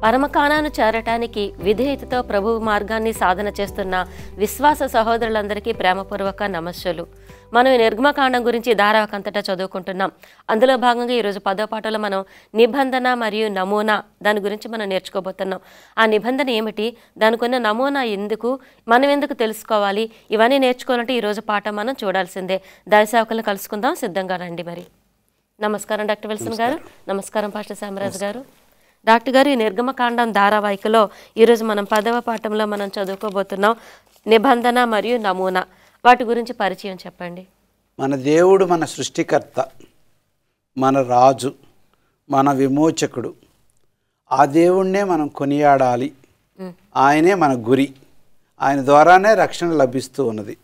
పరమకాణాను చేరటానికి విధేయతతో ప్రభువు మార్గాన్ని సాధన చేస్తున్న విశ్వాస సహోదరులందరికీ ప్రేమపూర్వక నమస్సులు. మనం ఈ నిర్గమకాండం గురించి ధారావాహికంతటా చదువుకుంటున్నాం. అందులో భాగంగా ఈరోజు 10వ పాఠంలో మనం నిబంధన మరియు నమూనా దాని గురించి మనం నేర్చుకోబోతున్నాం. ఆ నిబంధన ఏమిటి, దానికి ఉన్న నమూనా ఎందుకు, మనం ఎందుకు తెలుసుకోవాలి, ఇవన్నీ నేర్చుకోవాలంటే ఈరోజు పాఠం మనం చూడాల్సిందే. దైవసేవకులను కలుసుకుందాం, సిద్ధంగా రండి. మరి నమస్కారం డాక్టర్ విల్సన్ గారు. నమస్కారం పాస్టర్ శామరాజ్ గారు. డాక్టర్ గారు, ఈ నిర్గమకాండం ధారావాహికలో ఈరోజు మనం 10వ పాఠంలో మనం చదువుకోబోతున్నాం నిబంధన మరియు నమూనా. వాటి గురించి పరిచయం చెప్పండి. మన దేవుడు మన సృష్టికర్త, మన రాజు, మన విమోచకుడు. ఆ దేవుణ్ణే మనం కొనియాడాలి. ఆయనే మన గురి. ఆయన ద్వారానే రక్షణ లభిస్తూ ఉన్నది.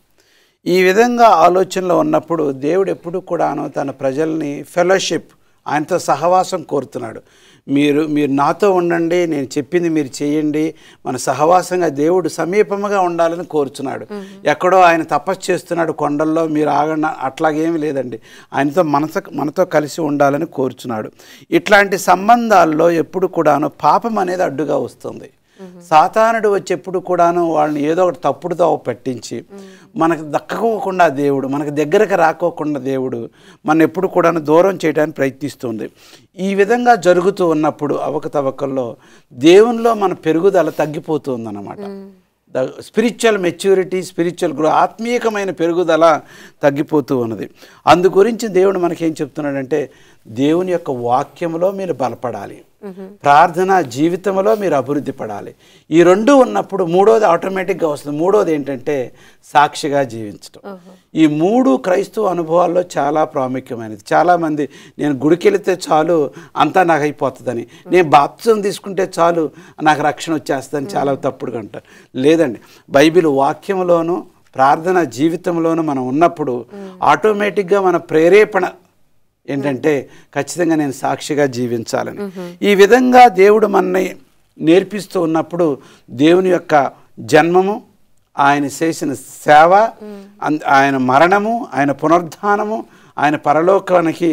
ఈ విధంగా ఆలోచనలో ఉన్నప్పుడు దేవుడు ఎప్పుడు కూడాను తన ప్రజల్ని ఫెలోషిప్, ఆయనతో సహవాసం కోరుతున్నాడు. మీరు నాతో ఉండండి, నేను చెప్పింది మీరు చేయండి, మన సహవాసంగా దేవుడు సమీపంగా ఉండాలని కోరుచున్నాడు. ఎక్కడో ఆయన తపస్సు చేస్తున్నాడు కొండల్లో, మీరు ఆగండి, అట్లాగేమీ లేదండి. ఆయనతో మనతో కలిసి ఉండాలని కోరుచున్నాడు. ఇట్లాంటి సంబంధాల్లో ఎప్పుడు కూడాను పాపం అనేది అడ్డుగా వస్తుంది. సాతానుడు వచ్చి ఎప్పుడు కూడాను వాళ్ళని ఏదో ఒకటి తప్పుడుతో పట్టించి మనకు దక్కకోకుండా దేవుడు, మనకు దగ్గరకు రాకోకుండా దేవుడు మన ఎప్పుడు కూడాను దూరం చేయడానికి ప్రయత్నిస్తుంది. ఈ విధంగా జరుగుతూ ఉన్నప్పుడు అవకతవకల్లో దేవునిలో మన పెరుగుదల తగ్గిపోతుందన్నమాట. స్పిరిచువల్ మెచ్యూరిటీ, స్పిరిచువల్ గ్రో, ఆత్మీయకమైన పెరుగుదల తగ్గిపోతూ ఉన్నది. అందు గురించి దేవుడు మనకేం చెప్తున్నాడంటే, దేవుని యొక్క వాక్యంలో మీరు బలపడాలి, ప్రార్థన జీవితంలో మీరు అభివృద్ధి పడాలి. ఈ రెండు ఉన్నప్పుడు మూడోది ఆటోమేటిక్గా వస్తుంది. మూడోది ఏంటంటే సాక్షిగా జీవించడం. ఈ మూడు క్రైస్తవ అనుభవాల్లో చాలా ప్రాముఖ్యమైనది. చాలామంది నేను గుడికి వెళితే చాలు అంతా నాకు అయిపోతుందని, నేను బాప్తిజం తీసుకుంటే చాలు నాకు రక్షణ వచ్చేస్తుందని చాలా తప్పుడుగా అంటారు. లేదండి, బైబిల్ వాక్యంలోనూ ప్రార్థన జీవితంలోనూ మనం ఉన్నప్పుడు ఆటోమేటిక్గా మన ప్రేరేపణ ఏంటంటే ఖచ్చితంగా నేను సాక్షిగా జీవించాలని. ఈ విధంగా దేవుడు మనని నేర్పిస్తూ ఉన్నప్పుడు దేవుని యొక్క జన్మము, ఆయన చేసిన సేవ, ఆయన మరణము, ఆయన పునరుద్ధానము, ఆయన పరలోకానికి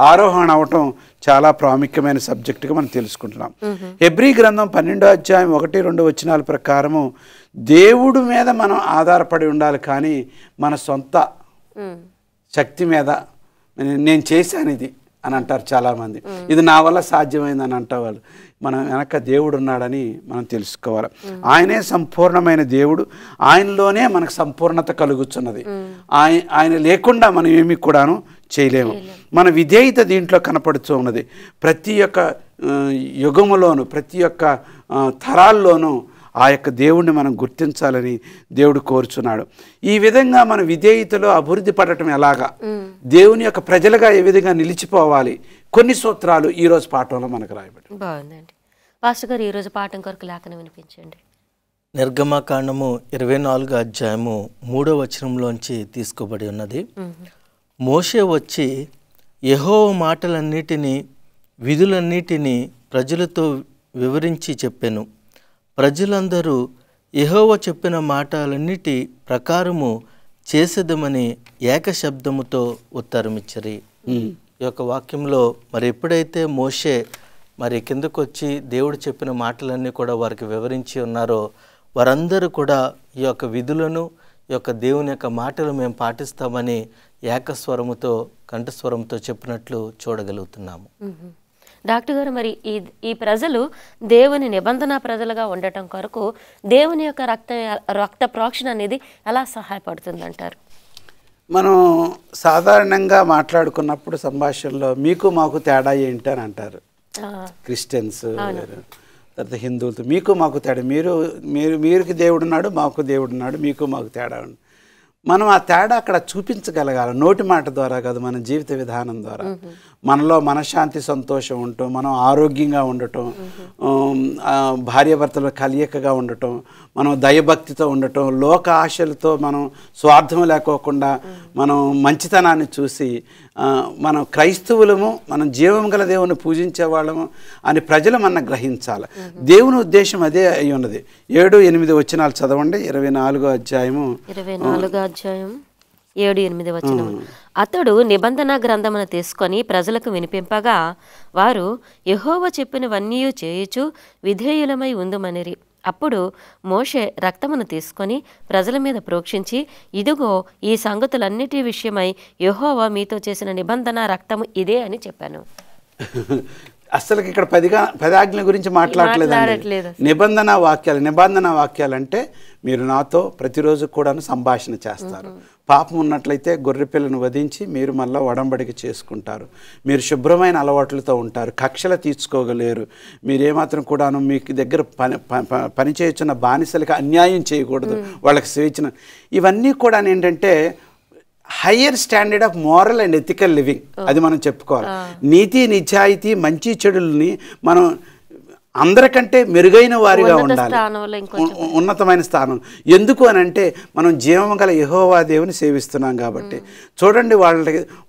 ఆరోహణ అవటం చాలా ప్రాముఖ్యమైన సబ్జెక్టుగా మనం తెలుసుకుంటున్నాం. హెబ్రీ గ్రంథం 12వ అధ్యాయం 1-2 వచనాల ప్రకారము దేవుడి మీద మనం ఆధారపడి ఉండాలి, కానీ మన సొంత శక్తి మీద నేను చేశాను ఇది అని అంటారు చాలామంది. ఇది నా వల్ల సాధ్యమైందని అంటేవాళ్ళు. మనం వెనక దేవుడు ఉన్నాడని మనం తెలుసుకోవాలి. ఆయనే సంపూర్ణమైన దేవుడు, ఆయనలోనే మనకు సంపూర్ణత కలుగుతున్నది. ఆయన లేకుండా మనం ఏమి కూడాను చేయలేము. మన విధేయత దీంట్లో కనపడుతూ ఉన్నది. ప్రతి ఒక్క యుగములోను, ప్రతి ఒక్క తరాల్లోనూ ఆ యొక్క దేవుణ్ణి మనం గుర్తించాలని దేవుడు కోరుచున్నాడు. ఈ విధంగా మన విధేయతలో అభివృద్ధి పడటం ఎలాగా, దేవుని యొక్క ప్రజలుగా ఏ విధంగా నిలిచిపోవాలి, కొన్ని సూత్రాలు ఈరోజు పాఠంలో మనకు రాయబడి. బాగుందండి. పాస్టర్ గారు, ఈరోజు పాఠం కొరకు లేఖనం వినిపించండి. నిర్గమకాండము 24వ అధ్యాయము 3వ వచనంలోంచి తీసుకోబడి ఉన్నది. మోషే వచ్చి యెహోవా మాటలన్నిటినీ విధులన్నిటినీ ప్రజలతో వివరించి చెప్పెను. ప్రజలందరూ యెహోవా చెప్పిన మాటలన్నిటి ప్రకారము చేసేదమని ఏకశబ్దముతో ఉత్తరమిచ్చరి. ఈ యొక్క వాక్యంలో మరి ఎప్పుడైతే మోషే మరి కిందకు వచ్చి దేవుడు చెప్పిన మాటలన్నీ కూడా వారికి వివరించి ఉన్నారో, వారందరూ కూడా ఈ యొక్క విధులను, ఈ యొక్క దేవుని యొక్క మాటలు మేము పాటిస్తామని ఏకస్వరముతో, కంఠస్వరంతో చెప్పినట్లు చూడగలుగుతున్నాము. డాక్టర్ గారు, మరి ఈ ప్రజలు దేవుని నిబంధన ప్రజలుగా ఉండటం కొరకు దేవుని యొక్క రక్త ప్రోక్షణ అనేది ఎలా సహాయపడుతుందంటారు? మనం సాధారణంగా మాట్లాడుకున్నప్పుడు సంభాషణలో మీకు మాకు తేడా ఏంటి అని అంటారు. క్రిస్టియన్స్, తర్వాత హిందువులతో మీకు మాకు తేడా, మీరుకి దేవుడున్నాడు, మాకు దేవుడున్నాడు, మీకు మాకు తేడా. మనం ఆ తేడా అక్కడ చూపించగలగాలి, నోటి మాట ద్వారా కాదు, మన జీవిత విధానం ద్వారా. మనలో మనశ్శాంతి, సంతోషం ఉండటం, మనం ఆరోగ్యంగా ఉండటం, భార్యాభర్తలు కలియకగా ఉండటం, మనం దయభక్తితో ఉండటం, లోక ఆశలతో మనం స్వార్థం లేకోకుండా మనం మంచితనాన్ని చూసి మనం క్రైస్తవులము, మనం జీవం గల దేవుని పూజించే వాళ్ళము అని ప్రజలు మన గ్రహించాలి. దేవుని ఉద్దేశం అదే అయి ఉన్నది. 7-8 వచనాలు చదవండి. 24వ అధ్యాయము 24వ అధ్యాయం 7-8 వచనం. అతడు నిబంధన గ్రంథమును తీసుకొని ప్రజలకు వినిపింపగా వారు యెహోవా చెప్పినవన్నీ చేయుచు విధేయులమై ఉందుమనిరి. అప్పుడు మోషే రక్తమును తీసుకొని ప్రజల మీద ప్రోక్షించి, ఇదిగో ఈ సంగతులన్నిటి విషయమై యెహోవా మీతో చేసిన నిబంధన రక్తము ఇదే అని చెప్పాను. అసలు ఇక్కడ 10 ఆజ్ఞల గురించి మాట్లాడలేదండి. నిబంధన వాక్యాలు అంటే మీరు నాతో ప్రతిరోజు కూడాను సంభాషణ చేస్తారు. పాపం ఉన్నట్లయితే గొర్రెపిల్లను వధించి మీరు మళ్ళీ ఒడంబడిక చేసుకుంటారు. మీరు శుభ్రమైన అలవాట్లతో ఉంటారు. కక్షలు తీర్చుకోగలేరు. మీరేమాత్రం కూడాను మీకు దగ్గర పని చేయుచున్న బానిసలకు అన్యాయం చేయకూడదు. వాళ్ళకి స్వేచ్ఛన. ఇవన్నీ కూడా ఏంటంటే higher standard of moral and ethical living. అది మనం చెప్పుకోవాలి. నీతి నిజాయితీ మంచి చెడుల్ని మనం అందరికంటే మెరుగైన వారిగా ఉండాలి, ఉన్నతమైన స్థానం. ఎందుకు అని అంటే మనం జీవము గల యెహోవా దేవుని సేవిస్తున్నాం కాబట్టి. చూడండి,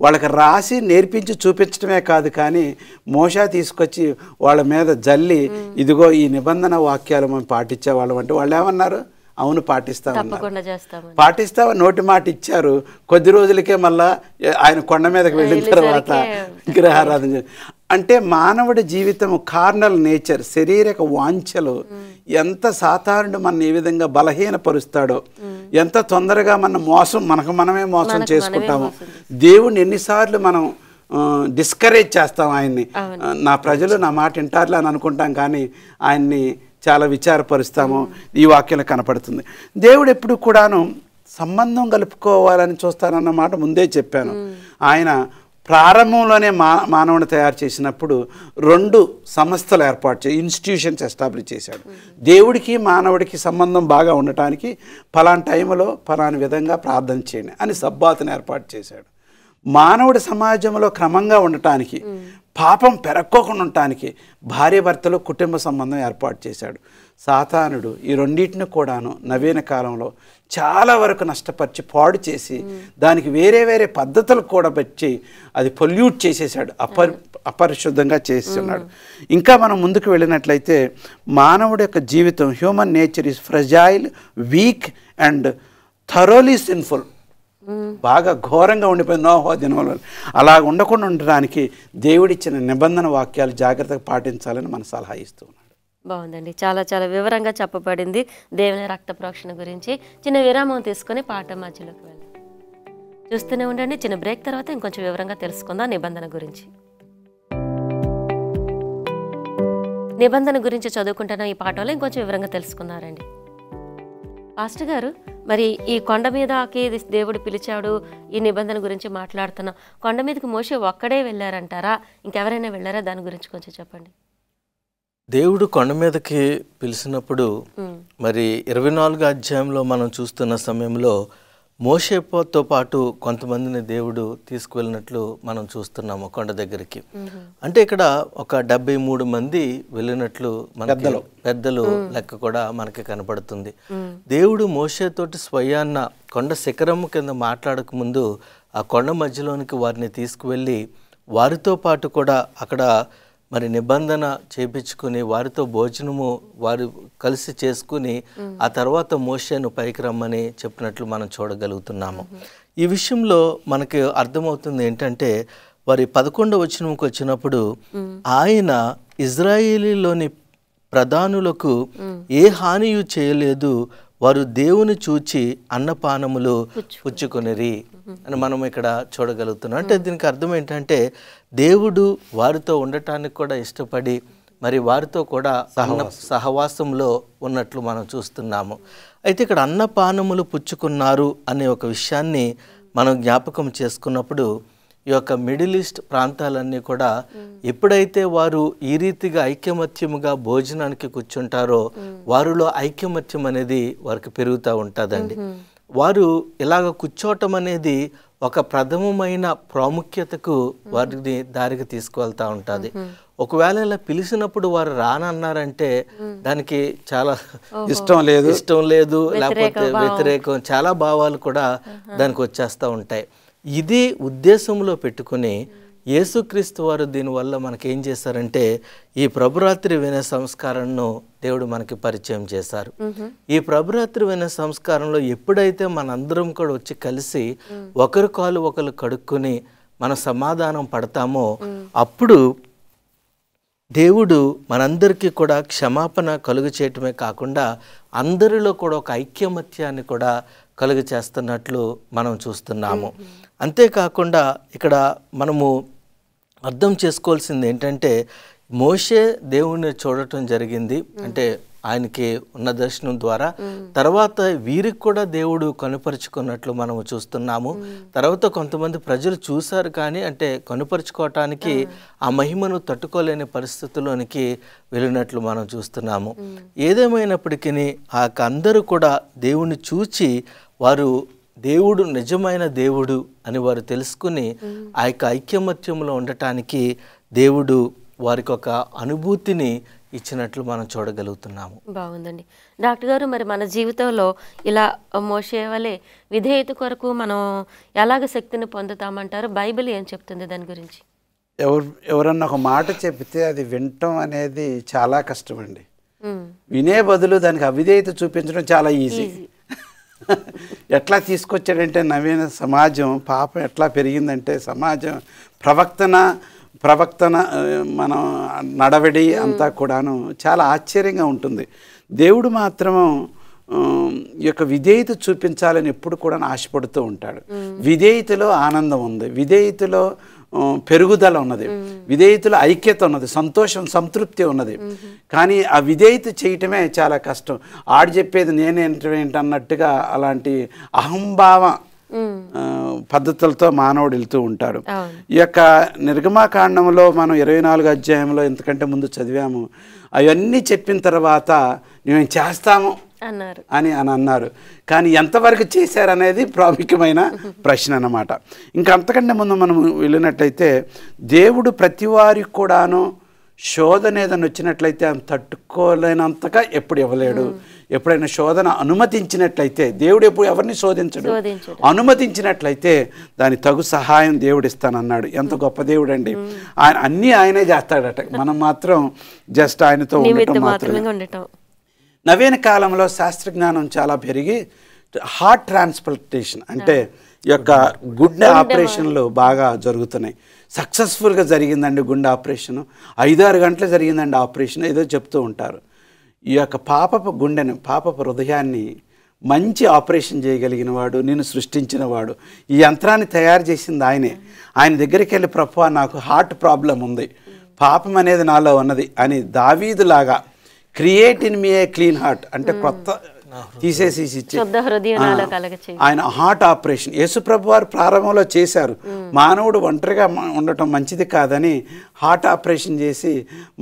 వాళ్ళకి రాసి నేర్పించి చూపించడమే కాదు, కానీ మోషే తీసుకొచ్చి వాళ్ళ మీద జల్లి, ఇదిగో ఈ నిబంధన వాక్యాలు మనం పాటించేవాళ్ళం అంటే వాళ్ళు ఏమన్నారు? అవును, పాటిస్తావా నోటి మాట ఇచ్చారు. కొద్ది రోజులకే మళ్ళా ఆయన కొండ మీదకి వెళ్ళిన తర్వాత విగ్రహారాధన. అంటే మానవుడి జీవితం కార్నల్ నేచర్, శారీరక వాంఛలు ఎంత సాధారణ మన ఏ విధంగా బలహీనపరుస్తాడో, ఎంత తొందరగా మనకు మనమే మోసం చేసుకుంటాము. దేవుణ్ణి ఎన్నిసార్లు మనం డిస్కరేజ్ చేస్తాం. ఆయన్ని నా ప్రజలు నా మాట వింటారులే అని అనుకుంటాం, కానీ ఆయన్ని చాలా విచారపరుస్తాము. ఈ వాక్యంలో కనపడుతుంది. దేవుడు ఎప్పుడు కూడాను సంబంధం కలుపుకోవాలని చూస్తానన్నమాట ముందే చెప్పాను. ఆయన ప్రారంభంలోనే మానవుని తయారు చేసినప్పుడు 2 సంస్థలు ఏర్పాటు చేసి ఇన్స్టిట్యూషన్స్ ఎస్టాబ్లిష్ చేశాడు. దేవుడికి మానవుడికి సంబంధం బాగా ఉండటానికి ఫలానా టైంలో ఫలాని విధంగా ప్రార్థన చేయండి అని సబ్బాతుని ఏర్పాటు చేశాడు. మానవుడి సమాజంలో క్రమంగా ఉండటానికి, పాపం పెరక్కోకుండా ఉండటానికి భార్యాభర్తలు కుటుంబ సంబంధం ఏర్పాటు చేశాడు. సాతానుడు ఈ రెండింటిని కూడాను నవీన కాలంలో చాలా వరకు నష్టపరిచి పాడు చేసి దానికి వేరే వేరే పద్ధతులు కూడా పెట్టి అది పొల్యూట్ చేసేసాడు, అపరిశుద్ధంగా చేస్తున్నాడు. ఇంకా మనం ముందుకు వెళ్ళినట్లయితే మానవుడి యొక్క జీవితం, human nature is fragile, week and thoroughly sinful. బాగా ఘోరంగా ఉండిపోయింది నోహో దినంలో. అలా ఉండకుండా ఉండడానికి దేవుడిచ్చిన నిబంధన వాక్యాలు జాగ్రత్తగా పాటించాలని మన సలహా ఇస్తూ ఉన్నాడు. బాగుందండి. చాలా చాలా వివరంగా చెప్పబడింది దేవుని రక్త ప్రోక్షణ గురించి. చిన్న విరామం తీసుకొని పాట మధ్యలోకి వెళ్దాం. చూస్తూనే ఉండండి. చిన్న బ్రేక్ తర్వాత ఇంకొంచెం వివరంగా తెలుసుకుందాం నిబంధన గురించి. నిబంధన గురించి చదువుకుంటున్న ఈ పాటలో ఇంకొంచెం వివరంగా తెలుసుకున్నారండి. పాస్టర్ గారు, మరి ఈ కొండ మీదకి దేవుడు పిలిచాడు, ఈ నిబంధన గురించి మాట్లాడుతున్నాం. కొండ మీదకి మోషే ఒక్కడే వెళ్ళారంటారా, ఇంకెవరైనా వెళ్ళారా? దాని గురించి కొంచెం చెప్పండి. దేవుడు కొండ మీదకి పిలిచినప్పుడు మరి 24వ అధ్యాయంలో మనం చూస్తున్న సమయంలో మోషేతో పాటు కొంతమందిని దేవుడు తీసుకువెళ్ళినట్లు మనం చూస్తున్నాము కొండ దగ్గరికి. అంటే ఇక్కడ ఒక 73 మంది వెళ్ళినట్లు మనకి పెద్దలు లెక్క కూడా మనకి కనపడుతుంది. దేవుడు మోషేతోటి స్వయాన్న కొండ శిఖరము కింద మాట్లాడక ముందు ఆ కొండ మధ్యలోనికి వారిని తీసుకువెళ్ళి వారితో పాటు కూడా అక్కడ మరి నిబంధన చేపించుకుని వారితో భోజనము వారు కలిసి చేసుకుని ఆ తర్వాత మోషేను పైకి రమ్మని చెప్పినట్లు మనం చూడగలుగుతున్నాము. ఈ విషయంలో మనకి అర్థమవుతుంది ఏంటంటే, వారి 11వ వచనంకి వచ్చినప్పుడు ఆయన ఇజ్రాయేలీలోని ప్రధానులకు ఏ హానియు చేయలేదు, వారు దేవుని చూచి అన్నపానములు పుచ్చుకొనిరి అని మనం ఇక్కడ చూడగలుగుతున్నాం. అంటే దీనికి అర్థం ఏంటంటే, దేవుడు వారితో ఉండటానికి కూడా ఇష్టపడి మరి వారితో కూడా సహవాసంలో ఉన్నట్లు మనం చూస్తున్నాము. అయితే ఇక్కడ అన్నపానములు పుచ్చుకున్నారు అనే ఒక విషయాన్ని మనం జ్ఞాపకం చేసుకున్నప్పుడు, ఈ యొక్క మిడిల్ ఈస్ట్ ప్రాంతాలన్నీ కూడా ఎప్పుడైతే వారు ఈ రీతిగా ఐకమత్యముగా భోజనానికి కూర్చుంటారో వారిలో ఐకమత్యం అనేది వారికి పెరుగుతూ ఉంటుందండి. వారు ఇలాగ కూర్చోవటం అనేది ఒక ప్రథమమైన ప్రాముఖ్యతకు వారిని దారికి తీసుకువెళ్తూ ఉంటుంది. ఒకవేళ ఇలా పిలిచినప్పుడు వారు రానన్నారంటే దానికి చాలా ఇష్టం లేదు లేకపోతే వ్యతిరేకం, చాలా భావాలు కూడా దానికి వచ్చేస్తూ ఉంటాయి. ఇది ఉద్దేశంలో పెట్టుకుని యేసుక్రీస్తు వారు దీనివల్ల మనకేం చేశారంటే ఈ ప్రభురాత్రి వినే సంస్కారంను దేవుడు మనకి పరిచయం చేశారు. ఈ ప్రభురాత్రి వినే సంస్కారంలో ఎప్పుడైతే మనందరం కూడా వచ్చి కలిసి ఒకరి కాలు ఒకరు కడుక్కొని మన సమాధానం పడతామో అప్పుడు దేవుడు మనందరికీ కూడా క్షమాపణ కలుగు చేయటమే కాకుండా అందరిలో కూడా ఒక ఐక్యమత్యాన్ని కూడా కలుగు చేస్తున్నట్లు మనం చూస్తున్నాము. అంతేకాకుండా ఇక్కడ మనము అర్థం చేసుకోవాల్సింది ఏంటంటే మోషే దేవుణ్ణి చూడటం జరిగింది, అంటే ఆయనకి ఉన్న దర్శనం ద్వారా. తర్వాత వీరికి కూడా దేవుడు కనుపరుచుకున్నట్లు మనము చూస్తున్నాము. తర్వాత కొంతమంది ప్రజలు చూశారు కానీ అంటే కనుపరుచుకోవటానికి ఆ మహిమను తట్టుకోలేని పరిస్థితుల్లోనికి వెళ్ళినట్లు మనం చూస్తున్నాము. ఏదేమైనప్పటికీ ఆ అందరూ కూడా దేవుణ్ణి చూచి వారు దేవుడు నిజమైన దేవుడు అని వారు తెలుసుకుని ఆ యొక్క ఐక్యమత్యంలో ఉండటానికి దేవుడు వారికి ఒక అనుభూతిని ఇచ్చినట్లు మనం చూడగలుగుతున్నాము. బాగుందండి డాక్టర్ గారు. మరి మన జీవితంలో ఇలా మోషే వలె విధేయత కొరకు మనం ఎలాగ శక్తిని పొందుతామంటారు? బైబిల్ ఏం చెప్తుంది దాని గురించి? ఎవరన్నా ఒక మాట చెప్తే అది వినటం అనేది చాలా కష్టం అండి. వినే బదులు దానికి అవిధేయత చూపించడం చాలా ఈజీ. ఎట్లా తీసుకొచ్చాడంటే నవీన సమాజం పాపం ఎట్లా పెరిగిందంటే సమాజం ప్రవక్తన మనం నడవడి అంతా కూడాను చాలా ఆశ్చర్యంగా ఉంటుంది. దేవుడు మాత్రము ఈ యొక్క విధేయత చూపించాలని ఎప్పుడు కూడా ఆశపడుతూ ఉంటాడు. విధేయతలో ఆనందం ఉంది, విధేయతలో పెరుగుదల ఉన్నది, విధేయతలో ఐక్యత ఉన్నది, సంతోషం సంతృప్తి ఉన్నది. కానీ ఆ విధేయత చేయటమే చాలా కష్టం. ఆడు చెప్పేది నేనేంటన్నట్టుగా అలాంటి అహంభావ పద్ధతులతో మానవుడు వెళ్తూ ఉంటాడు. ఈ యొక్క నిర్గమాకాండంలో మనం 24 అధ్యాయంలో ఇంతకంటే ముందు చదివాము. అవన్నీ చెప్పిన తర్వాత మేము చేస్తాము అని అన్నారు. కానీ ఎంతవరకు చేశారనేది ప్రాముఖ్యమైన ప్రశ్న అన్నమాట. ఇంకా అంతకంటే ముందు మనం వెళ్ళినట్లయితే దేవుడు ప్రతి వారికి కూడాను శోధన ఏదైనా వచ్చినట్లయితే ఆమె తట్టుకోలేనంతగా ఎప్పుడు ఇవ్వలేడు. ఎప్పుడైనా శోధన అనుమతించినట్లయితే దేవుడు ఎప్పుడు ఎవరిని శోధించడు, అనుమతించినట్లయితే దాని తగు సహాయం దేవుడు ఇస్తానన్నాడు. ఎంత గొప్ప దేవుడు అండి. ఆయన అన్నీ ఆయనే చేస్తాడట, మనం మాత్రం జస్ట్ ఆయనతో ఉండటం మాత్రమే. నవీన కాలంలో శాస్త్రజ్ఞానం చాలా పెరిగి హార్ట్ ట్రాన్స్ప్లాంటేషన్ అంటే ఈ యొక్క గుండె ఆపరేషన్లు బాగా జరుగుతున్నాయి. సక్సెస్ఫుల్గా జరిగిందండి గుండె ఆపరేషను, 5-6 గంటలు జరిగిందండి ఆపరేషన్ ఏదో చెప్తూ ఉంటారు. ఈ యొక్క పాపపు గుండెను, పాపపు హృదయాన్ని మంచి ఆపరేషన్ చేయగలిగిన వాడు, నిన్ను సృష్టించిన వాడు, ఈ యంత్రాన్ని తయారు చేసింది ఆయనే. ఆయన దగ్గరికి వెళ్ళి ప్రభువా నాకు హార్ట్ ప్రాబ్లం ఉంది, పాపం అనేది నాలో ఉన్నది అని దావీదులాగా create in me a clean heart అంటే కొత్త తీసేసి ఆయన హార్ట్ ఆపరేషన్ యేసుప్రభు వారు ప్రారంభంలో చేశారు. మానవుడు ఒంటరిగా ఉండటం మంచిది కాదని హార్ట్ ఆపరేషన్ చేసి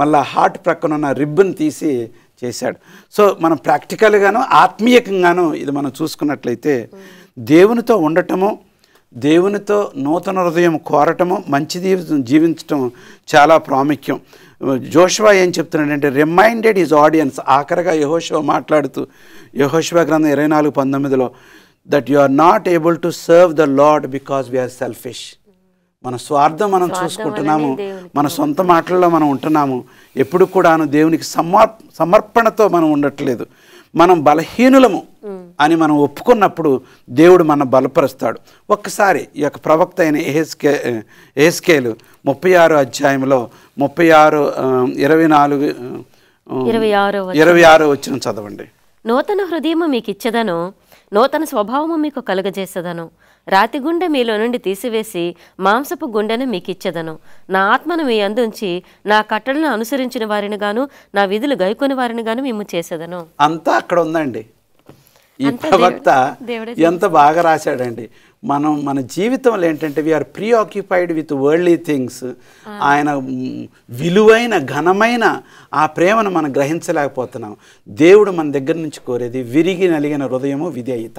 మళ్ళీ హార్ట్ ప్రక్కన ఉన్న రిబ్బన్ తీసి చేశాడు. సో మనం ప్రాక్టికల్గాను ఆత్మీయంగాను ఇది మనం చూసుకున్నట్లయితే దేవునితో ఉండటము, దేవునితో నూతన హృదయం కోరటము, మంచి జీవించటం చాలా ప్రాముఖ్యం. జోషువా ఏం చెప్తున్నాడంటే రిమైండెడ్ హిజ్ ఆడియన్స్, ఆఖరిగా యెహోషువ మాట్లాడుతూ యెహోషువ గ్రంథం 24:19 that you are not able to serve the lord because we are selfish. మన స్వార్థం మనం చూసుకుంటున్నాము, మన సొంత మాటల్లో మనం ఉంటున్నాము, ఎప్పుడు కూడాను దేవునికి సమర్పణతో మనం ఉండట్లేదు. మనం బలహీనులము అని మనం ఒప్పుకున్నప్పుడు దేవుడు మన బలపరుస్తాడు. ఒక్కసారి ఈ యొక్క ప్రవక్త అయిన ఎహెజ్కేలు 36 అధ్యాయంలో 26 వచ్చిన చదవండి. నూతన హృదయము మీకు ఇచ్చదను, నూతన స్వభావము మీకు కలుగజేసదను. రాతి గుండె మీలో నుండి తీసివేసి మాంసపు గుండెను మీకు ఇచ్చేదను. నా ఆత్మను మీ అందుంచి నా కట్టడలను అనుసరించిన వారిని గాను నా విధులు గైకొని వారిని గాను మేము చేసేదను. అంతా అక్కడ ఉందండి. ఈ ప్రవక్త ఎంత బాగా రాశాడండి. మన జీవితంలో ఏంటంటే we are preoccupied with worldly things. ఆయన విలువైన ఘనమైన ఆ ప్రేమను మనం గ్రహించలేకపోతున్నాం. దేవుడు మన దగ్గర నుంచి కోరేది విరిగి నలిగిన హృదయము, విధేయత.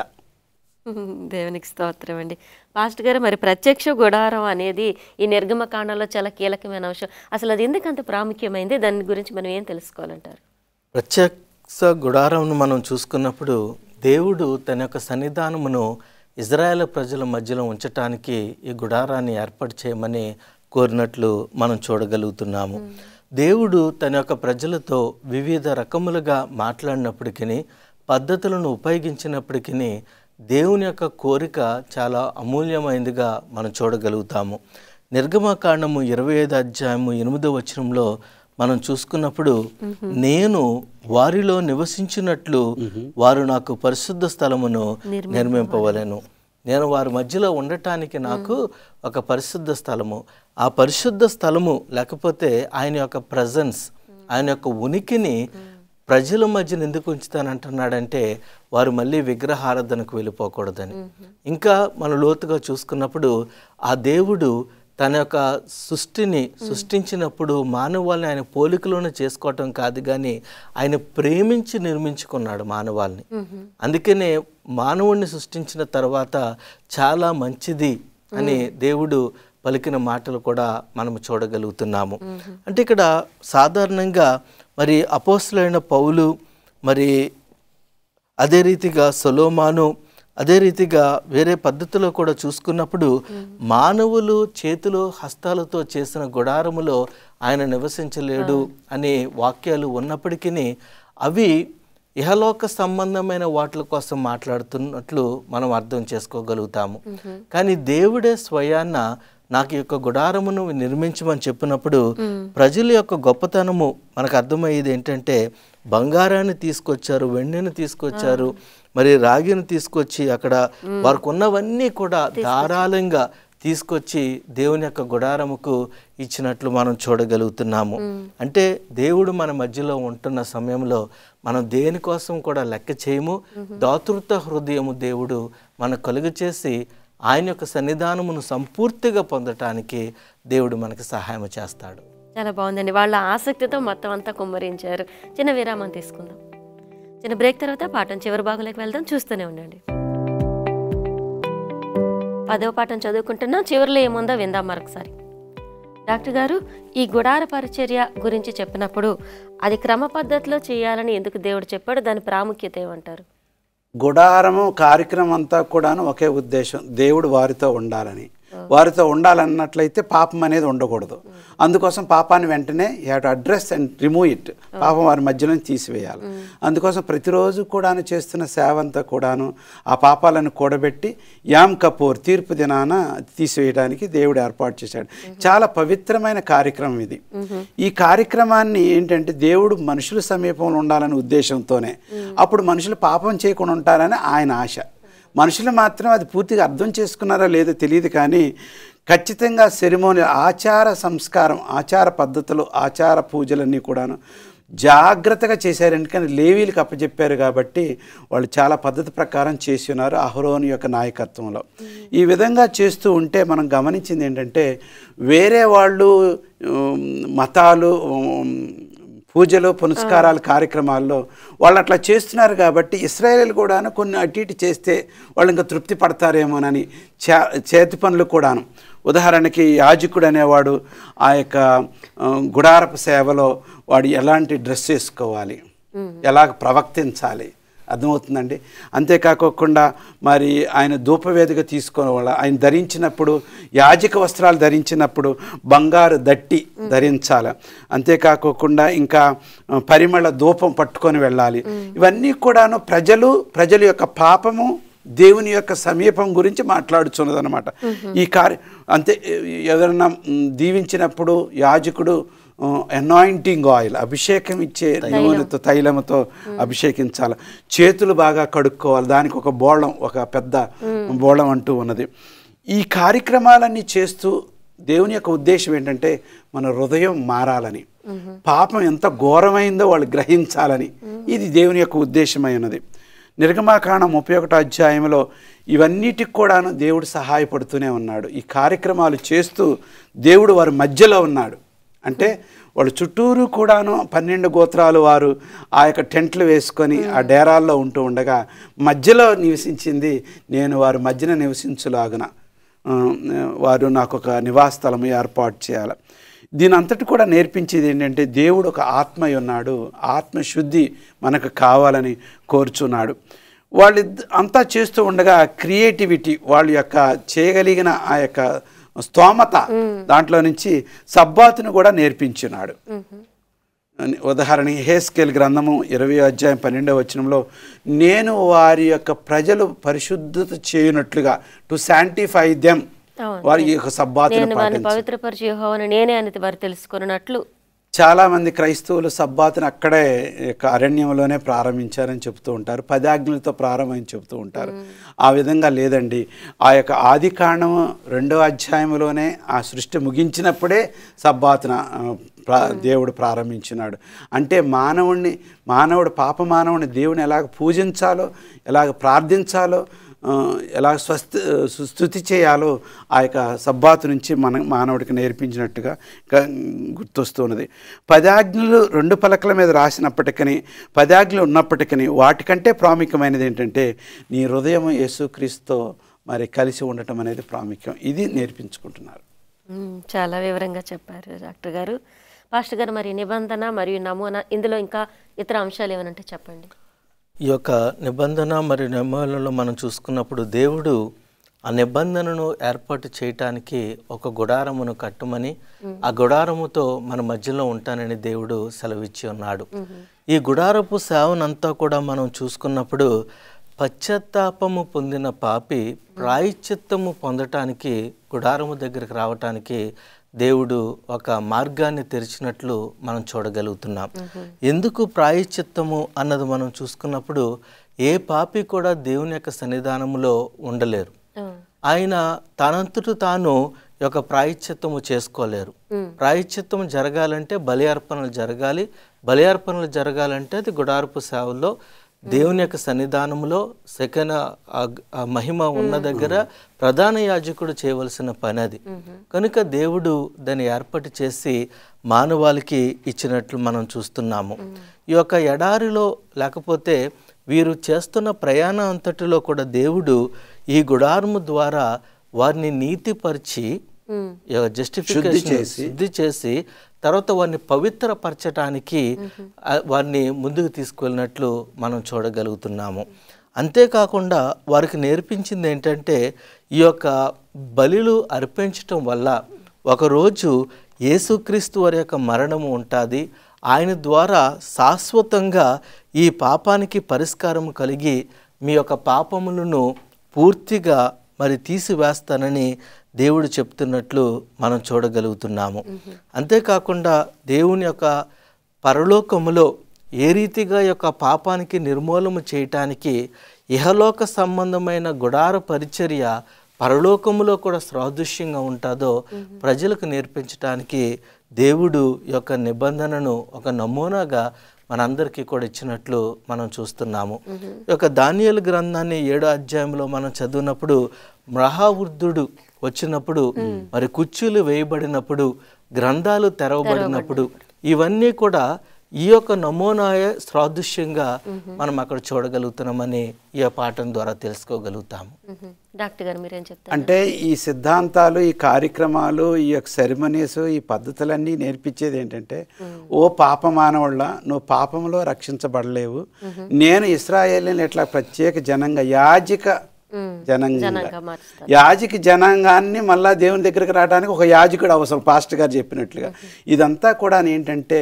దేవునికి స్తోత్రం అండి. పాస్టర్ గారు, మరి ప్రత్యక్ష గుడారం అనేది ఈ నిర్గమకాండంలో చాలా కీలకమైన అంశం. అసలు అది ఎందుకంత ప్రాముఖ్యమైంది, దాని గురించి మనం ఏం తెలుసుకోవాలంటారు? ప్రత్యక్ష గుడారంను మనం చూసుకున్నప్పుడు దేవుడు తన యొక్క సన్నిధానమును ఇజ్రాయేల్ ప్రజల మధ్యలో ఉంచటానికి ఈ గుడారాన్ని ఏర్పాటు చేయమని కోరినట్లు మనం చూడగలుగుతున్నాము. దేవుడు తన యొక్క ప్రజలతో వివిధ రకములుగా మాట్లాడినప్పటికీ, పద్ధతులను ఉపయోగించినప్పటికీ దేవుని యొక్క కోరిక చాలా అమూల్యమైనదిగా మనం చూడగలుగుతాము. నిర్గమకాండము 25 అధ్యాయము 8వ వచనంలో మనం చూసుకున్నప్పుడు, నేను వారిలో నివసించినట్లు వారు నాకు పరిశుద్ధ స్థలమును నిర్మింపవలెను. నేను వారి మధ్యలో ఉండటానికి నాకు ఒక పరిశుద్ధ స్థలము, ఆ పరిశుద్ధ స్థలము లేకపోతే ఆయన యొక్క ప్రజెన్స్, ఆయన యొక్క ఉనికిని ప్రజల మధ్యన ఎందుకు ఉంచుతానంటున్నాడంటే వారు మళ్ళీ విగ్రహారాధనకు వెళ్ళిపోకూడదని. ఇంకా మనం లోతుగా చూసుకున్నప్పుడు ఆ దేవుడు తన యొక్క సృష్టిని సృష్టించినప్పుడు మానవాళ్ళని ఆయన పోలికలోనే చేసుకోవటం కాదు, కానీ ఆయన ప్రేమించి నిర్మించుకున్నాడు మానవాళ్ళని. అందుకనే మానవుడిని సృష్టించిన తర్వాత చాలా మంచిది అని దేవుడు పలికిన మాటలు కూడా మనం చూడగలుగుతున్నాము. అంటే ఇక్కడ సాధారణంగా మరి అపోస్తలుడైన పౌలు, మరి అదే రీతిగా సొలొమోను, అదే రీతిగా వేరే పద్ధతిలో కూడా చూసుకున్నప్పుడు మానవులు చేతులు హస్తాలతో చేసిన గుడారములో ఆయన నివసించలేడు అనే వాక్యాలు ఉన్నప్పటికీ అవి ఇహలోక సంబంధమైన వాటి కోసం మాట్లాడుతున్నట్లు మనం అర్థం చేసుకోగలుగుతాము. కానీ దేవుడే స్వయాన్న నాకు యొక్క గుడారమును నిర్మించమని చెప్పినప్పుడు ప్రజల యొక్క గొప్పతనము మనకు అర్థమయ్యేది ఏంటంటే, బంగారాన్ని తీసుకొచ్చారు, వెండిని తీసుకొచ్చారు, మరి రాగిని తీసుకొచ్చి అక్కడ వారికి ఉన్నవన్నీ కూడా ధారాళంగా తీసుకొచ్చి దేవుని యొక్క గుడారముకు ఇచ్చినట్లు మనం చూడగలుగుతున్నాము. అంటే దేవుడు మన మధ్యలో ఉంటున్న సమయంలో మనం దేనికోసం కూడా లెక్క చేయము. దాతృత్వ హృదయము దేవుడు మనకు కలుగు చేసి ఆయన యొక్క సన్నిధానమును సంపూర్తిగా పొందటానికి దేవుడు మనకు సహాయం చేస్తాడు. చాలా బాగుందండి. వాళ్ళ ఆసక్తితో మొత్తం అంతా కుమ్మరించారు. చిన్న విరామం తీసుకుందాం. చిన్న బ్రేక్ తర్వాత పాఠం చివరి భాగంలోకి వెళ్దాం. చూస్తూనే ఉండండి. 10వ పాఠం చదువుకుంటున్నాం. చివరిలో ఏముందో విందాం మరొకసారి. డాక్టర్ గారు, ఈ గుడార పరిచర్య గురించి చెప్పినప్పుడు అది క్రమ పద్ధతిలో చేయాలని ఎందుకు దేవుడు చెప్పాడు? దాని ప్రాముఖ్యత ఏమంటారు? గుడారము కార్యక్రమం అంతా కూడాను ఒకే ఉద్దేశం, దేవుడు వారితో ఉండాలని. వారితో ఉండాలన్నట్లయితే పాపం అనేది ఉండకూడదు. అందుకోసం పాపాన్ని వెంటనే you have to address and remove it. పాపం వారి మధ్యలో తీసివేయాలి. అందుకోసం ప్రతిరోజు కూడాను చేస్తున్న సేవ అంతా కూడాను ఆ పాపాలను కూడబెట్టి యామ్ కపూర్ తీర్పు దినాన తీసివేయడానికి దేవుడు ఏర్పాటు చేశాడు. చాలా పవిత్రమైన కార్యక్రమం ఇది. ఈ కార్యక్రమాన్ని ఏంటంటే దేవుడు మనుషుల సమీపంలో ఉండాలనే ఉద్దేశంతోనే, అప్పుడు మనుషులు పాపం చేయకుండా ఉంటారని ఆయన ఆశ. మనుషులు మాత్రం అది పూర్తిగా అర్థం చేసుకున్నారా లేదో తెలియదు, కానీ ఖచ్చితంగా సెరిమోని, ఆచార సంస్కారం, ఆచార పద్ధతులు, ఆచార పూజలన్నీ కూడాను జాగ్రత్తగా చేశారు. ఎందుకని లేవీలకు అప్పచెప్పారు కాబట్టి వాళ్ళు చాలా పద్ధతి ప్రకారం చేసి ఉన్నారు అహరోను యొక్క నాయకత్వంలో. ఈ విధంగా చేస్తూ ఉంటే మనం గమనించింది ఏంటంటే, వేరే వాళ్ళు మతాలు పూజలు పునస్కారాల కార్యక్రమాల్లో వాళ్ళు అట్లా చేస్తున్నారు కాబట్టి ఇశ్రాయేలు కూడాను కొన్ని అటు ఇటు చేస్తే వాళ్ళు ఇంకా తృప్తి పడతారేమోనని చేతి పనులు కూడాను. ఉదాహరణకి యాజకుడు అనేవాడు ఆ యొక్క గుడారపు సేవలో వాడు ఎలాంటి డ్రెస్ వేసుకోవాలి, ఎలాగ ప్రవర్తించాలి, అర్థమవుతుందండి. అంతేకాకుండా మరి ఆయన ధూపవేదిక తీసుకోవాలి. ఆయన ధరించినప్పుడు, యాజక వస్త్రాలు ధరించినప్పుడు బంగారు దట్టి ధరించాలి. అంతేకాకుండా ఇంకా పరిమళ ధూపం పట్టుకొని వెళ్ళాలి. ఇవన్నీ కూడాను ప్రజల యొక్క పాపము, దేవుని యొక్క సమీపం గురించి మాట్లాడుచున్నది అనమాట. ఈ అంతే ఎవరైనా దీవించినప్పుడు యాజకుడు అనాయింటింగ్ ఆయిల్, అభిషేకం ఇచ్చే నూనెతో, తైలముతో అభిషేకించాలి. చేతులు బాగా కడుక్కోవాలి. దానికి ఒక బోళం, ఒక పెద్ద బోళం అంటూ ఉన్నది. ఈ కార్యక్రమాలన్నీ చేస్తూ దేవుని యొక్క ఉద్దేశం ఏంటంటే మన హృదయం మారాలని, పాపం ఎంత ఘోరమైందో వాళ్ళు గ్రహించాలని. ఇది దేవుని యొక్క ఉద్దేశమై ఉన్నది. నిర్గమాకాండం 31వ అధ్యాయంలో ఇవన్నిటికి కూడాను దేవుడు సహాయపడుతూనే ఉన్నాడు. ఈ కార్యక్రమాలు చేస్తూ దేవుడు వారి మధ్యలో ఉన్నాడు. అంటే వాళ్ళు చుట్టూరు కూడాను 12 గోత్రాలు వారు ఆ యొక్క టెంట్లు వేసుకొని ఆ డేరాల్లో ఉంటూ ఉండగా మధ్యలో నివసించింది నేను, వారి మధ్యన నివసించులాగున వారు నాకు ఒక నివాస స్థలం ఏర్పాటు చేయాలి. దీని అంతటి కూడా నేర్పించేది ఏంటంటే దేవుడు ఒక ఆత్మ ఉన్నాడు, ఆత్మశుద్ధి మనకు కావాలని కోరుచున్నాడు. వాళ్ళు అంతా చేస్తూ ఉండగా క్రియేటివిటీ, వాళ్ళ యొక్క చేయగలిగిన ఆ యొక్క స్తోమత దాంట్లో నుంచి సబ్బాతును కూడా నేర్పించున్నాడు. ఉదాహరణ యెహెజ్కేలు గ్రంథము 20:12 నేను వారి యొక్క ప్రజలు పరిశుద్ధత చేయనట్లుగా టు శాంటిఫై దెమ్, వారి యొక్క సబ్బాతును పవిత్రపరిచి యెహోవాను నేనే అని వారు తెలుసుకున్నట్లు. చాలామంది క్రైస్తవులు సబ్బాతుని అక్కడే అరణ్యంలోనే ప్రారంభించారని చెప్తూ ఉంటారు, 10 ఆజ్ఞలతో ప్రారంభమని చెప్తూ ఉంటారు. ఆ విధంగా లేదండి. ఆ యొక్క ఆదికాండం 2వ అధ్యాయంలోనే ఆ సృష్టి ముగించినప్పుడే సబ్బాతున దేవుడు ప్రారంభించినాడు. అంటే పాప మానవుడిని దేవుని ఎలాగ పూజించాలో, ఎలాగ ప్రార్థించాలో, ఎలా స్తుతి చేయాలో ఆ యొక్క సబ్బాతు నుంచి మానవుడికి నేర్పించినట్టుగా గుర్తొస్తున్నది. 10 ఆజ్ఞలు 2 పలకల మీద రాసినప్పటికీ, 10 ఆజ్ఞలు ఉన్నప్పటికీ వాటికంటే ప్రాముఖ్యమైనది ఏంటంటే నీ హృదయం యేసుక్రీస్తుతో మరి కలిసి ఉండటం అనేది ప్రాముఖ్యం. ఇది నేర్పించుకుంటున్నారు. చాలా వివరంగా చెప్పారు డాక్టర్ గారు. పాస్టర్ గారు, మరి నిబంధన మరియు నమూనా, ఇందులో ఇంకా ఇతర అంశాలు ఏమనంటే చెప్పండి. ఈ యొక్క నిబంధన మరియు నమూనాలలో మనం చూసుకున్నప్పుడు దేవుడు ఆ నిబంధనను ఏర్పాటు చేయటానికి ఒక గుడారమును కట్టమని, ఆ గుడారముతో మన మధ్యలో ఉంటానని దేవుడు సెలవిచ్చి ఉన్నాడు. ఈ గుడారపు సేవనంతా కూడా మనం చూసుకున్నప్పుడు పశ్చాత్తాపము పొందిన పాపి ప్రాయశ్చిత్తము పొందటానికి గుడారము దగ్గరికి రావటానికి దేవుడు ఒక మార్గాన్ని తెరిచినట్లు మనం చూడగలుగుతున్నాం. ఎందుకు ప్రాయశ్చిత్తము అన్నది మనం చూసుకున్నప్పుడు ఏ పాపి కూడా దేవుని యొక్క సన్నిధానంలో ఉండలేరు. ఆయన తనంతట తాను యొక్క ప్రాయశ్చిత్తము చేసుకోలేరు. ప్రాయశ్చిత్తము జరగాలంటే బలి అర్పణలు జరగాలి. బలి అర్పణలు జరగాలంటే అది గుడారపు సేవల్లో దేవుని యొక్క సన్నిధానంలో మహిమ ఉన్న దగ్గర ప్రధాన యాజకుడు చేయవలసిన పని అది. కనుక దేవుడు దాన్ని ఏర్పాటు చేసి మానవాళికి ఇచ్చినట్లు మనం చూస్తున్నాము. ఈ యొక్క ఎడారిలో లేకపోతే వీరు చేస్తున్న ప్రయాణం అంతటిలో కూడా దేవుడు ఈ గుడారము ద్వారా వారిని నీతిపరిచి జస్టిఫికేషన్ శుద్ధి చేసి తర్వాత వారిని పవిత్రపరచడానికి వారిని ముందుకు తీసుకువెళ్ళినట్లు మనం చూడగలుగుతున్నాము. అంతేకాకుండా వారికి నేర్పించింది ఏంటంటే ఈ యొక్క బలులు అర్పించటం వల్ల ఒకరోజు యేసుక్రీస్తు వారి యొక్క మరణము ఉంటుంది. ఆయన ద్వారా శాశ్వతంగా ఈ పాపానికి పరిష్కారం కలిగి మీ యొక్క పాపములను పూర్తిగా మరి తీసివేస్తానని దేవుడు చెప్తున్నట్లు మనం చూడగలుగుతున్నాము. అంతేకాకుండా దేవుని యొక్క పరలోకములో ఏ రీతిగా యొక్క పాపానికి నిర్మూలన చేయటానికి ఇహలోక సంబంధమైన గుడార పరిచర్య పరలోకములో కూడా సాదృశ్యంగా ఉంటుందో ప్రజలకు నేర్పించడానికి దేవుడు యొక్క నిబంధనను ఒక నమూనాగా మనందరికీ కూడా ఇచ్చినట్లు మనం చూస్తున్నాము. ఈ యొక్క దానియేలు గ్రంథాన్ని 7వ అధ్యాయంలో మనం చదివినప్పుడు మహావృద్ధుడు వచ్చినప్పుడు, మరి కుర్చీలు వేయబడినప్పుడు, గ్రంథాలు తెరవబడినప్పుడు ఇవన్నీ కూడా ఈ యొక్క నమూనాయ సాదృశ్యంగా మనం అక్కడ చూడగలుగుతున్నామని ఈ పాఠం ద్వారా తెలుసుకోగలుగుతాము. డాక్టర్ గారు మీరేం చెప్తారు? అంటే ఈ సిద్ధాంతాలు, ఈ కార్యక్రమాలు, ఈ యొక్క సెరమనీస్, ఈ పద్ధతులన్నీ నేర్పించేది ఏంటంటే ఓ పాప మానవుళ్ళ నువ్వు పాపంలో రక్షించబడలేవు. నేను ఇశ్రాయేలుని ఇట్లా ప్రత్యేక జనంగా యాజక జనాంగాన్ని మళ్ళా దేవుని దగ్గరికి రావడానికి ఒక యాజకుడు అవసరం. పాస్టర్ గారు చెప్పినట్లుగా ఇదంతా కూడా ఏంటంటే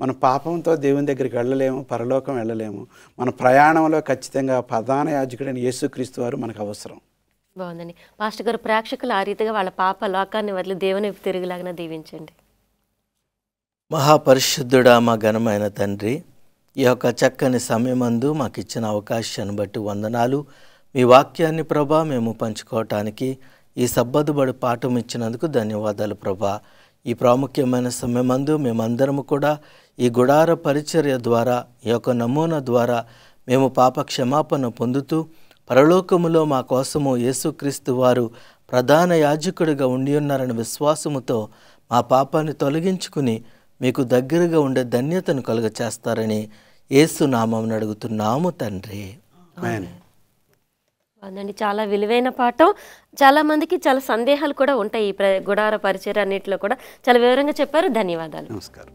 మన పాపంతో దేవుని దగ్గరికి వెళ్ళలేము, పరలోకం వెళ్ళలేము. మన ప్రయాణంలో ఖచ్చితంగా ప్రధాన యాజకుడైన యేసుక్రీస్తు వారు మనకు అవసరం. బాగుందండి. పాస్టర్ గారు, ప్రేక్షకులు ఆ రీతిగా వాళ్ళ పాప లోకాన్ని వదిలి దేవుని తిరిగిలాగా దీవించండి. మహాపరిశుద్ధుడా, మా ఘనమైన తండ్రి, ఈ యొక్క చక్కని సమయమందు మాకు ఇచ్చిన అవకాశాన్ని బట్టి వందనాలు. మీ వాక్యాన్ని ప్రభా మేము పంచుకోవటానికి ఈ సబ్బతుబడి పాఠం ఇచ్చినందుకు ధన్యవాదాలు ప్రభా. ఈ ప్రాముఖ్యమైన సమయమందు మేమందరము కూడా ఈ గుడార పరిచర్య ద్వారా, ఈ యొక్క నమూనా ద్వారా మేము పాప క్షమాపణ పొందుతూ పరలోకములో మా కోసము యేసుక్రీస్తు వారు ప్రధాన యాజకుడిగా ఉండి ఉన్నారని విశ్వాసముతో మా పాపాన్ని తొలగించుకుని మీకు దగ్గరగా ఉండే ధన్యతను కలుగచేస్తారని యేసు నామమున అడుగుతున్నాము తండ్రి. అవునండి, చాలా విలువైన పాఠం. చాలా మందికి చాలా సందేహాలు కూడా ఉంటాయి ఈ గుడార పరిచర్య అన్నింటిలో కూడా. చాలా వివరంగా చెప్పారు. ధన్యవాదాలు. నమస్కారం.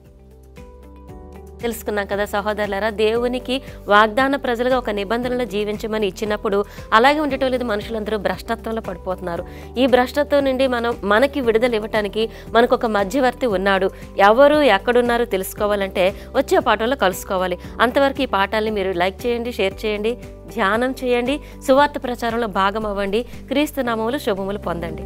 తెలుసుకున్నాం కదా సహోదరులారా. దేవునికి వాగ్దాన ప్రజలుగా ఒక నిబంధనలు జీవించమని ఇచ్చినప్పుడు అలాగే ఉండేటోలేదు మనుషులందరూ భ్రష్టత్వంలో పడిపోతున్నారు. ఈ భ్రష్టత్వం నుండి మనకి విడుదల ఇవ్వటానికి మనకు ఒక మధ్యవర్తి ఉన్నాడు. ఎవరు ఎక్కడున్నారో తెలుసుకోవాలంటే వచ్చే పాఠంలో కలుసుకోవాలి. అంతవరకు ఈ పాఠాలని మీరు లైక్ చేయండి, షేర్ చేయండి, ధ్యానం చేయండి, సువార్త ప్రచారంలో భాగం అవ్వండి. క్రీస్తు నామములో శుభములు పొందండి.